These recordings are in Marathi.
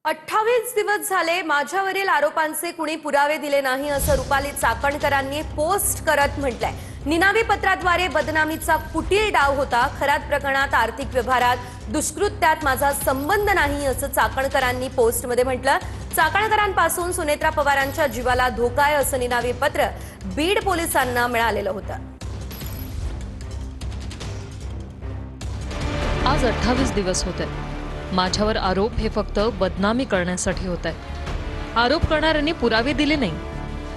28 दिवस झाले माझ्यावरील आरोपांचे कुणी पुरावे दिले नाही असं रुपाली चाकणकरांनी पोस्ट करत म्हटलंय। निनावी पत्राद्वारे बदनामीचा कुटील डाव होता। खरात प्रकरणात आर्थिक व्यवहारात दुष्कृत्यात माझा संबंध नाही असं चाकणकरांनी पोस्टमध्ये म्हटलं। चाकणकरांपासून सुनेत्रा पवारांच्या जीवाला धोका आहे असं निनावी पत्र बीड पोलिसांना मिळालेलं होतं। आज 28 दिवस होते। माझ्यावर आरोप हे फक्त बदनामी करण्यासाठी होत आहे। आरोप करणाऱ्यांनी पुरावे दिले नाही।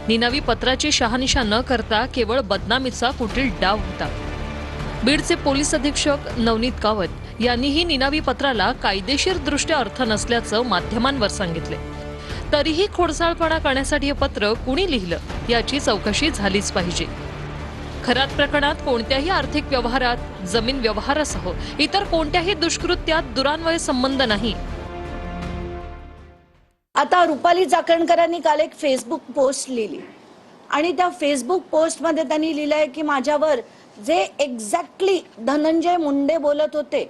निनावी पत्राची शहानिशा न करता केवळ बदनामीचा कुटील डाव होता। बीडचे पोलीस अधीक्षक नवनीत कावत यांनीही निनावी पत्राला कायदेशीर दृष्ट्या अर्थ नसल्याचं माध्यमांवर सांगितले। तरीही खोडसाळपणा करण्यासाठी हे पत्र कुणी लिहिलं याची चौकशी झालीच पाहिजे। खरात प्रकरणात कोणत्याही आर्थिक व्यवहारात, जमीन व्यवहारासह इतर कोणत्याही दुष्कृत्यात दुरान्वय संबंध नाही। आता रुपाली चाकणकरांनी काल एक फेसबुक पोस्ट लिहिली आणि त्या फेसबुक पोस्ट मध्ये त्यांनी लिहिलंय की माझ्यावर जे एक्झॅक्टली धनंजय मुंडे बोलत होते,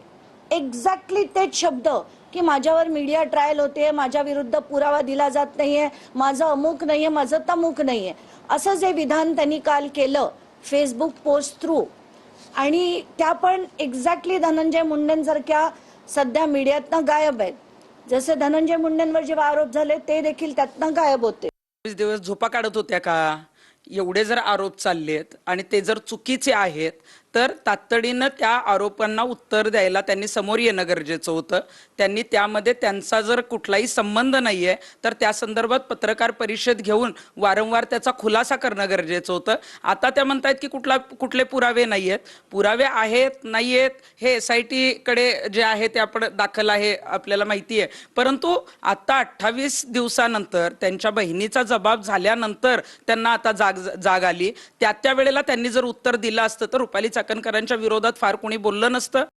एक्झॅक्टली तेच शब्द की माझ्यावर मीडिया ट्रायल होते, माझ्या विरुद्ध पुरावा दिला जात नाहीये, माझं अमुक नाहीये, माझं तमुक नाहीये, असं जे विधान त्यांनी काल केलं फेसबुक पोस्ट थ्रू, आणि त्या पण एक्झॅक्टली धनंजय मुंडेंसारख्या सध्या मीडियातनं गायब आहेत। जसे धनंजय मुंडेंवर जेव्हा आरोप झाले ते देखील त्यातनं गायब होते। 20 दिवस झोपा काढत होत्या का? एवढे जर आरोप चाललेत आणि ते जर चुकीचे आहेत तर तातडीनं त्या आरोपांना उत्तर द्यायला त्यांनी समोर येणं गरजेचं होतं। त्यांनी त्यामध्ये त्यांचा जर कुठलाही संबंध नाहीये तर त्या संदर्भात पत्रकार परिषद घेऊन वारंवार त्याचा खुलासा करणं गरजेचं होतं। आता त्या म्हणतायत की कुठले पुरावे नाहीयेत। पुरावे आहेत नाहीयेत हे SIT कडे जे आहे ते आपण दाखल आहे, आपल्याला माहिती आहे। परंतु आता 28 दिवसानंतर त्यांच्या बहिणीचा जबाब झाल्यानंतर त्यांना आता जाग आली। त्या वेळेला त्यांनी जर उत्तर दिलं असतं तर रुपाली चाकणकरांच्या विरोधात फार कोणी बोललं नसतं।